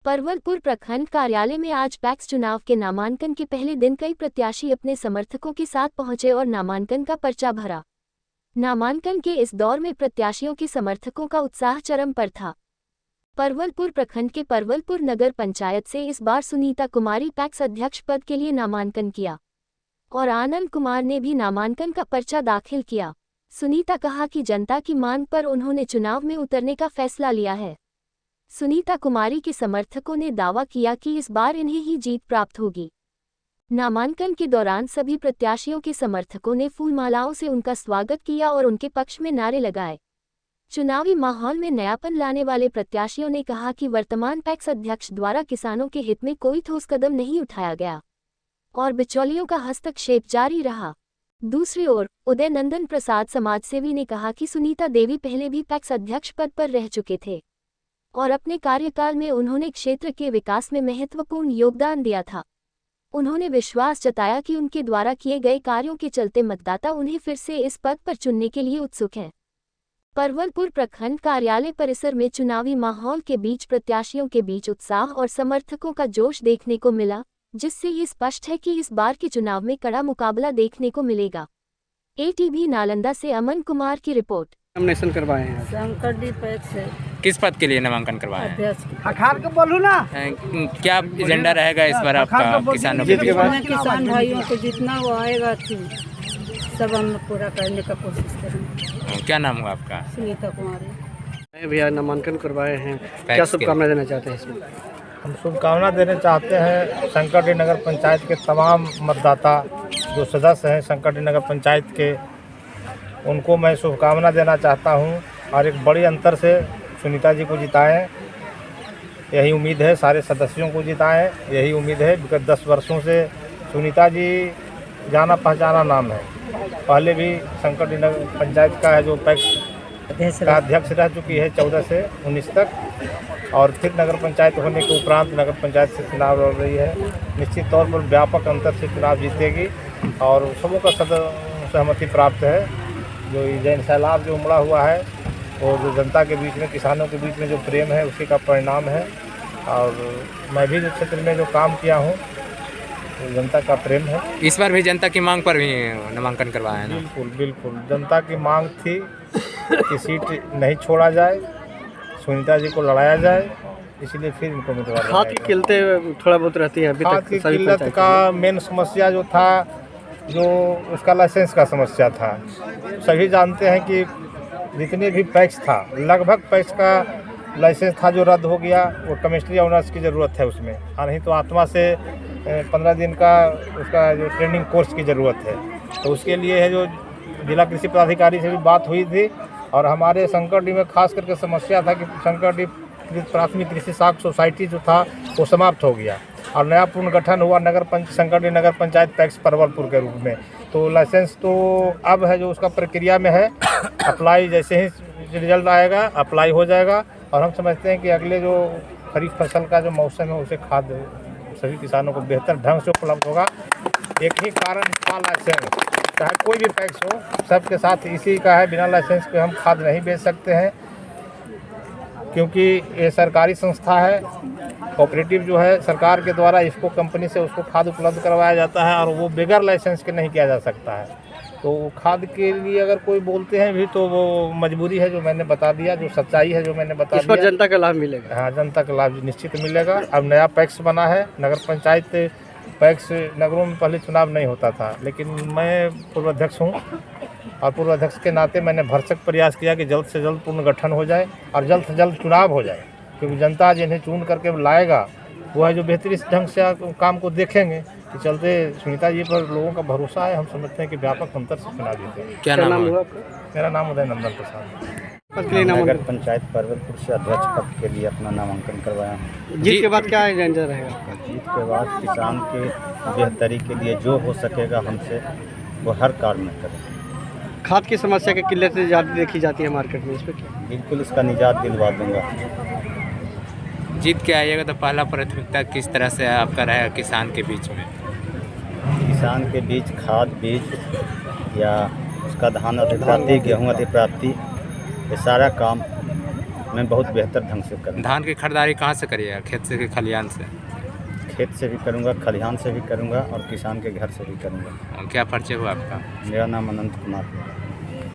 परवलपुर प्रखंड कार्यालय में आज पैक्स चुनाव के नामांकन के पहले दिन कई प्रत्याशी अपने समर्थकों के साथ पहुंचे और नामांकन का पर्चा भरा। नामांकन के इस दौर में प्रत्याशियों के समर्थकों का उत्साह चरम पर था। परवलपुर प्रखंड के परवलपुर नगर पंचायत से इस बार सुनीता कुमारी पैक्स अध्यक्ष पद के लिए नामांकन किया और आनंद कुमार ने भी नामांकन का पर्चा दाखिल किया। सुनीता कहा कि जनता की मांग पर उन्होंने चुनाव में उतरने का फैसला लिया है। सुनीता कुमारी के समर्थकों ने दावा किया कि इस बार इन्हें ही जीत प्राप्त होगी। नामांकन के दौरान सभी प्रत्याशियों के समर्थकों ने फूलमालाओं से उनका स्वागत किया और उनके पक्ष में नारे लगाए। चुनावी माहौल में नयापन लाने वाले प्रत्याशियों ने कहा कि वर्तमान पैक्स अध्यक्ष द्वारा किसानों के हित में कोई ठोस कदम नहीं उठाया गया और बिचौलियों का हस्तक्षेप जारी रहा। दूसरी ओर उदय नंदन प्रसाद समाजसेवी ने कहा कि सुनीता देवी पहले भी पैक्स अध्यक्ष पद पर रह चुके थे और अपने कार्यकाल में उन्होंने क्षेत्र के विकास में महत्वपूर्ण योगदान दिया था। उन्होंने विश्वास जताया कि उनके द्वारा किए गए कार्यों के चलते मतदाता उन्हें फिर से इस पद पर चुनने के लिए उत्सुक हैं। परवलपुर प्रखंड कार्यालय परिसर में चुनावी माहौल के बीच प्रत्याशियों के बीच उत्साह और समर्थकों का जोश देखने को मिला, जिससे ये स्पष्ट है कि इस बार के चुनाव में कड़ा मुकाबला देखने को मिलेगा। ATV नालंदा से अमन कुमार की रिपोर्ट। नामांकन करवाए हैं शंकर डी पैक्स से किस पद के लिए नामांकन करवाए हैं? अध्यक्ष। अखाड़ के बोलू ना, क्या एजेंडा रहेगा इस बार आपका किसानों के बीच में? किसान भाइयों को जितना वो आएगा थी सब हम पूरा करने का कोशिश करेंगे। क्या नाम हुआ आपका? सुनीता कुमारी। भैया नामांकन करवाए हैं, क्या शुभकामनाएं देना चाहते हैं इसमें? हम शुभकामना देना चाहते हैं शंकरडी नगर पंचायत के तमाम मतदाता जो सदस्य हैं शंकरडी नगर पंचायत के, उनको मैं शुभकामना देना चाहता हूं और एक बड़ी अंतर से सुनीता जी को जिताएं, यही उम्मीद है। सारे सदस्यों को जिताएं, यही उम्मीद है। विगत 10 वर्षों से सुनीता जी जाना पहचाना नाम है। पहले भी शंकरडी नगर पंचायत का है जो पैक्स का अध्यक्ष रह चुकी है 14 से 19 तक, और फिर नगर पंचायत होने के उपरांत नगर पंचायत से चुनाव लड़ रही है। निश्चित तौर पर व्यापक अंतर से चुनाव जीतेगी और सबों का सहमति प्राप्त है। जो जैन सैलाब जो उमड़ा हुआ है और जो जनता के बीच में, किसानों के बीच में जो प्रेम है, उसी का परिणाम है। और मैं भी जो क्षेत्र में जो काम किया हूँ तो जनता का प्रेम है। इस बार भी जनता की मांग पर भी नामांकन करवाया है ना? बिल्कुल बिल्कुल, जनता की मांग थी कि सीट नहीं छोड़ा जाए, सुनीता जी को लड़ाया जाए, इसलिए फिर इनको उम्मीदवार। खाद की किल्लतें थोड़ा बहुत रहती हैं अभी तक। खाद की किल्लत का मेन समस्या जो था, जो उसका लाइसेंस का समस्या था। सभी जानते हैं कि जितने भी पैक्स था, लगभग पैक्स का लाइसेंस था जो रद्द हो गया। वो केमिस्ट्री ऑनर्स की ज़रूरत है उसमें, और नहीं तो आत्मा से 15 दिन का उसका जो ट्रेनिंग कोर्स की ज़रूरत है। तो उसके लिए है जो जिला कृषि पदाधिकारी से भी बात हुई थी, और हमारे शंकरडी में खास करके समस्या था कि शंकरडी प्राथमिक कृषि साख सोसाइटी जो था वो समाप्त हो गया और नया पुनर्गठन हुआ शंकरडी नगर पंचायत पैक्स परवलपुर के रूप में। तो लाइसेंस तो अब है जो उसका प्रक्रिया में है। अप्लाई जैसे ही रिजल्ट आएगा अप्लाई हो जाएगा, और हम समझते हैं कि अगले जो खरीफ फसल का जो मौसम है उसे खाद सभी किसानों को बेहतर ढंग से उपलब्ध होगा। एक ही कारण था लाइसेंस, चाहे कोई भी पैक्स हो, सबके साथ इसी का है। बिना लाइसेंस के हम खाद नहीं बेच सकते हैं, क्योंकि ये सरकारी संस्था है। कोऑपरेटिव जो है सरकार के द्वारा इसको कंपनी से उसको खाद उपलब्ध करवाया जाता है, और वो बगैर लाइसेंस के नहीं किया जा सकता है। तो खाद के लिए अगर कोई बोलते हैं भी तो वो मजबूरी है, जो मैंने बता दिया, जो सच्चाई है जो मैंने बता दिया। इस पर जनता का लाभ मिलेगा? हाँ, जनता का लाभ निश्चित मिलेगा। अब नया पैक्स बना है नगर पंचायत पैक्स। नगरों में पहले चुनाव नहीं होता था, लेकिन मैं पूर्व अध्यक्ष हूँ और पूर्व अध्यक्ष के नाते मैंने भरसक प्रयास किया कि जल्द से जल्द पुनर्गठन हो जाए और जल्द से जल्द चुनाव हो जाए, क्योंकि जनता जिन्हें चुन करके लाएगा वो है जो बेहतरीन ढंग से काम को देखेंगे। कि चलते सुनीता जी पर लोगों का भरोसा है। हम समझते हैं कि व्यापक अंतर से चुनाव जीतेंगे। क्या नाम हुआ? मेरा नाम उदय नंदन प्रसाद। नगर पंचायत परवलपुर से अध्यक्ष पद के लिए अपना नामांकन करवाया हूँ। जीत के बाद क्या एजेंडा रहेगा? जीत के बाद किसान के बेहतरी के लिए जो हो सकेगा हमसे वो हर कार्य में करें। खाद की समस्या की किल्लतें ज़्यादा देखी जाती है मार्केट में, इस पर क्या? बिल्कुल इसका निजात दिलवा दूंगा। जीत के आइएगा तो पहला प्राथमिकता किस तरह से आपका रहेगा किसान के बीच में? किसान के बीच खाद बीज या उसका धान अधिप्राप्ति, गेहूँ अधिप्राप्ति, ये सारा काम मैं बहुत बेहतर ढंग से करूँगा। धान की खरीदारी कहाँ से करिएगा, खेत से कि खलिहान से? खेत से भी करूँगा, खलिहान से भी करूँगा और किसान के घर से भी करूँगा। और क्या परिचय हुआ आपका? मेरा नाम अनंत कुमार है।